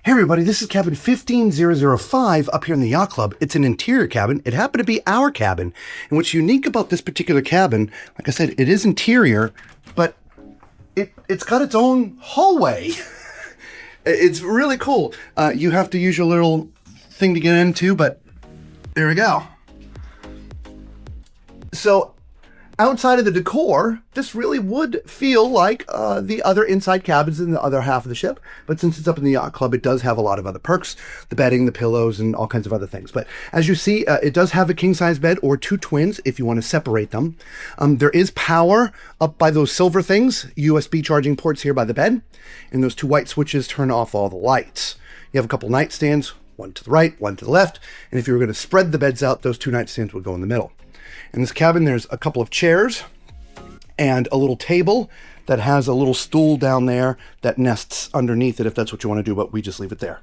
Hey everybody, this is cabin 15005 up here in the Yacht Club. It's an interior cabin. It happened to be our cabin. And what's unique about this particular cabin, like I said, it is interior, but it's got its own hallway. It's really cool. You have to use your little thing to get into, but there we go. So outside of the decor, this really would feel like the other inside cabins in the other half of the ship. But since it's up in the Yacht Club, it does have a lot of other perks, the bedding, the pillows, and all kinds of other things. But as you see, it does have a king-size bed or two twins if you want to separate them. There is power up by those silver things, USB charging ports here by the bed. And those two white switches turn off all the lights. You have a couple nightstands, one to the right, one to the left. And if you were going to spread the beds out, those two nightstands would go in the middle. In this cabin, there's a couple of chairs and a little table that has a little stool down there that nests underneath it if that's what you want to do, but we just leave it there.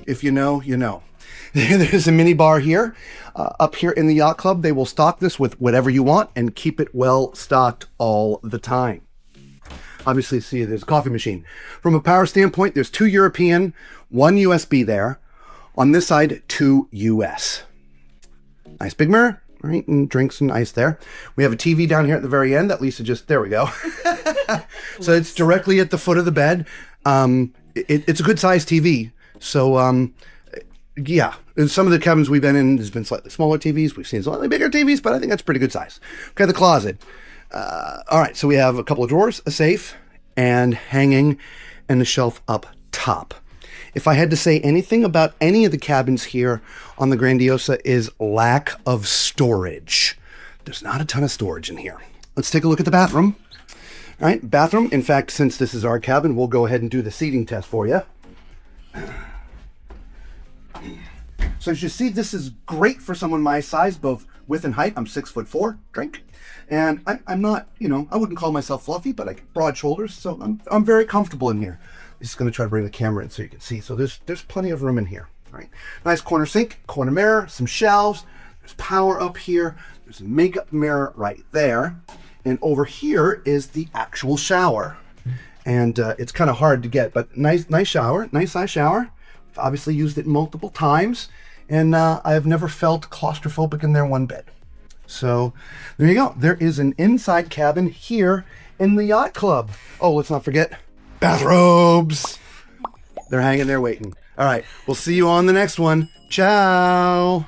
If you know, you know. There's a mini bar here. Up here in the Yacht Club, they will stock this with whatever you want and keep it well stocked all the time. Obviously, see, there's a coffee machine. From a power standpoint, there's two European, one USB there. On this side, two US. Nice big mirror, right, and drinks and ice there. We have a TV down here at the very end that Lisa just, there we go. So it's directly at the foot of the bed. It's a good sized TV. So, yeah, in some of the cabins we've been in, there's been slightly smaller TVs. We've seen slightly bigger TVs, but I think that's pretty good size. Okay, the closet. All right, so we have a couple of drawers, a safe, and hanging, and a shelf up top. If I had to say anything about any of the cabins here on the Grandiosa is lack of storage. There's not a ton of storage in here. Let's take a look at the bathroom. All right, bathroom. In fact, since this is our cabin, we'll go ahead and do the seating test for you. So as you see, this is great for someone my size, both width and height. I'm 6'4", drink. And I'm not, you know, I wouldn't call myself fluffy, but I get broad shoulders, so I'm very comfortable in here. Just going to try to bring the camera in so you can see. So there's plenty of room in here. All right, nice corner sink, corner mirror, some shelves. There's power up here. There's a makeup mirror right there, and over here is the actual shower. And it's kind of hard to get, but nice shower, nice size shower. I've obviously used it multiple times, and I have never felt claustrophobic in there one bit. So there you go. There is an inside cabin here in the Yacht Club. Oh, let's not forget bathrobes. They're hanging there waiting. All right, we'll see you on the next one. Ciao.